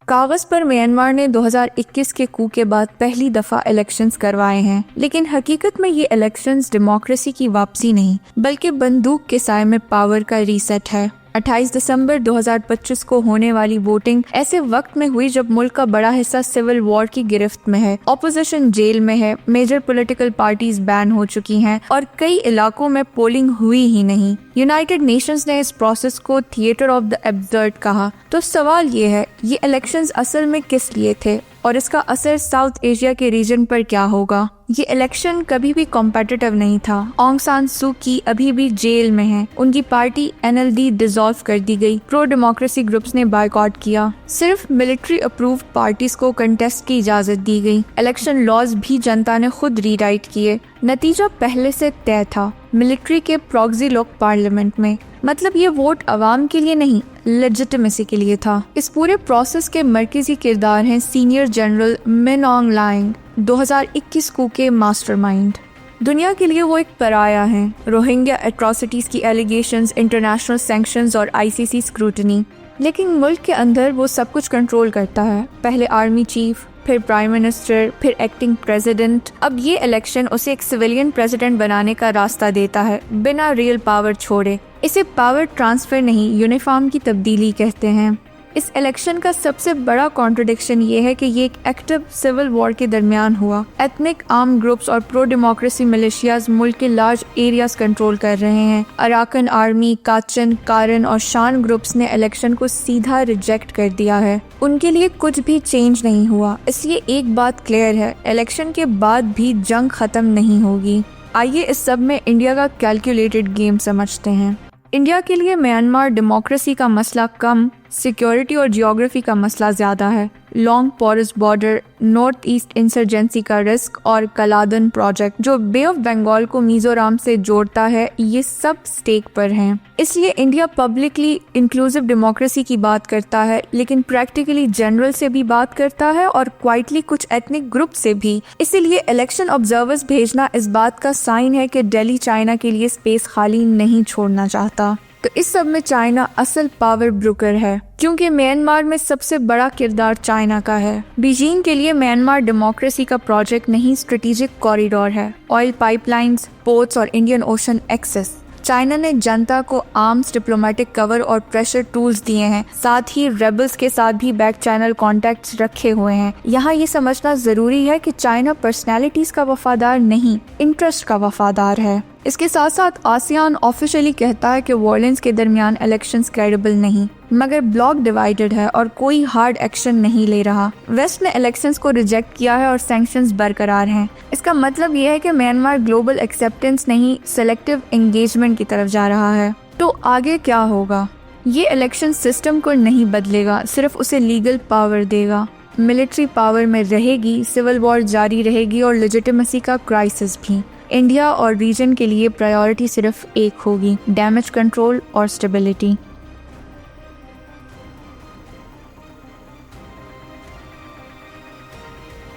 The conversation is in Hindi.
कागज पर म्यांमार ने 2021 के कू के बाद पहली दफा इलेक्शंस करवाए हैं, लेकिन हकीकत में ये इलेक्शंस डेमोक्रेसी की वापसी नहीं बल्कि बंदूक के साए में पावर का रीसेट है। 28 दिसंबर 2025 को होने वाली वोटिंग ऐसे वक्त में हुई जब मुल्क का बड़ा हिस्सा सिविल वॉर की गिरफ्त में है, ऑपोजिशन जेल में है, मेजर पॉलिटिकल पार्टीज बैन हो चुकी हैं और कई इलाकों में पोलिंग हुई ही नहीं। यूनाइटेड नेशंस ने इस प्रोसेस को थिएटर ऑफ द एब्सर्ड कहा। तो सवाल ये है, ये इलेक्शंस असल में किस लिए थे और इसका असर साउथ एशिया के रीजन पर क्या होगा? ये इलेक्शन कभी भी कॉम्पिटिटिव नहीं था। ऑंग सान सू की अभी भी जेल में है, उनकी पार्टी NLD डिसॉल्व कर दी गई, प्रो डेमोक्रेसी ग्रुप्स ने बायकॉट किया, सिर्फ मिलिट्री अप्रूव्ड पार्टीज को कंटेस्ट की इजाजत दी गई। इलेक्शन लॉज भी जनता ने खुद रीराइट किए। नतीजा पहले से तय था, मिलिट्री के प्रॉक्सी लोग पार्लियामेंट में। मतलब ये वोट अवाम के लिए नहीं, लेजिटिमेसी के लिए था। इस पूरे प्रोसेस के मरकजी किरदार हैं सीनियर जनरल मिन ऑन्ग लाइंग, 2021 कू के मास्टरमाइंड। दुनिया के लिए वो एक पराया है। रोहिंग्या एट्रोसिटीज की एलिगेशंस, इंटरनेशनल सैंक्शंस और ICC स्क्रूटनी, लेकिन मुल्क के अंदर वो सब कुछ कंट्रोल करता है। पहले आर्मी चीफ, फिर प्राइम मिनिस्टर, फिर एक्टिंग प्रेसिडेंट। अब ये इलेक्शन उसे एक सिविलियन प्रेसिडेंट बनाने का रास्ता देता है, बिना रियल पावर छोड़े। इसे पावर ट्रांसफर नहीं, यूनिफॉर्म की तब्दीली कहते हैं। इस इलेक्शन का सबसे बड़ा कॉन्ट्रडिक्शन ये है कि ये एक एक्टिव सिविल वॉर के दरमियान हुआ। एथनिक आर्म ग्रुप्स और प्रो डेमोक्रेसी मिलिशियाज मुल्क के लार्ज एरियाज कंट्रोल कर रहे हैं। अराकन आर्मी, काचन, कारन और शान ग्रुप्स ने इलेक्शन को सीधा रिजेक्ट कर दिया है। उनके लिए कुछ भी चेंज नहीं हुआ। इसलिए एक बात क्लियर है, इलेक्शन के बाद भी जंग खत्म नहीं होगी। आइए इस सब में इंडिया का कैलकुलेटेड गेम समझते हैं। इंडिया के लिए म्यांमार डेमोक्रेसी का मसला कम, सिक्योरिटी और जियोग्राफी का मसला ज्यादा है। Long porous border, north east insurgency का रिस्क और कलादन प्रोजेक्ट जो बे ऑफ बंगाल को मिजोरम से जोड़ता है, ये सब स्टेक पर हैं। इसलिए इंडिया पब्लिकली इंक्लूसिव डेमोक्रेसी की बात करता है, लेकिन प्रैक्टिकली जनरल से भी बात करता है और क्वाइटली कुछ एथनिक ग्रुप से भी। इसीलिए इलेक्शन ऑब्जर्वर्स भेजना इस बात का साइन है कि दिल्ली चाइना के लिए स्पेस खाली नहीं छोड़ना चाहता। तो इस सब में चाइना असल पावर ब्रोकर है, क्योंकि म्यांमार में सबसे बड़ा किरदार चाइना का है। बीजिंग के लिए म्यांमार डेमोक्रेसी का प्रोजेक्ट नहीं, स्ट्रेटेजिक कॉरिडोर है। ऑयल पाइपलाइंस, पोर्ट्स और इंडियन ओशन एक्सेस। चाइना ने जनता को आर्म्स, डिप्लोमेटिक कवर और प्रेशर टूल्स दिए हैं, साथ ही रेबल्स के साथ भी बैक चैनल कॉन्टैक्ट्स रखे हुए हैं। यहाँ ये समझना जरूरी है कि चाइना पर्सनैलिटीज का वफादार नहीं, इंटरेस्ट का वफादार है। इसके साथ साथ आसियान ऑफिशियली कहता है कि वायलेंस के दरमियान इलेक्शंस क्रेडिबल नहीं, मगर ब्लॉक डिवाइडेड है और कोई हार्ड एक्शन नहीं ले रहा। वेस्ट ने इलेक्शंस को रिजेक्ट किया है और सैंक्शंस बरकरार हैं। इसका मतलब यह है कि म्यांमार ग्लोबल एक्सेप्टेंस नहीं, सेलेक्टिव एंगेजमेंट की तरफ जा रहा है। तो आगे क्या होगा? ये इलेक्शन सिस्टम को नहीं बदलेगा, सिर्फ उसे लीगल पावर देगा। मिलिट्री पावर में रहेगी, सिविल वॉर जारी रहेगी और लेजिटिमेसी का क्राइसिस भी। इंडिया और रीजन के लिए प्रायोरिटी सिर्फ एक होगी, डैमेज कंट्रोल और स्टेबिलिटी।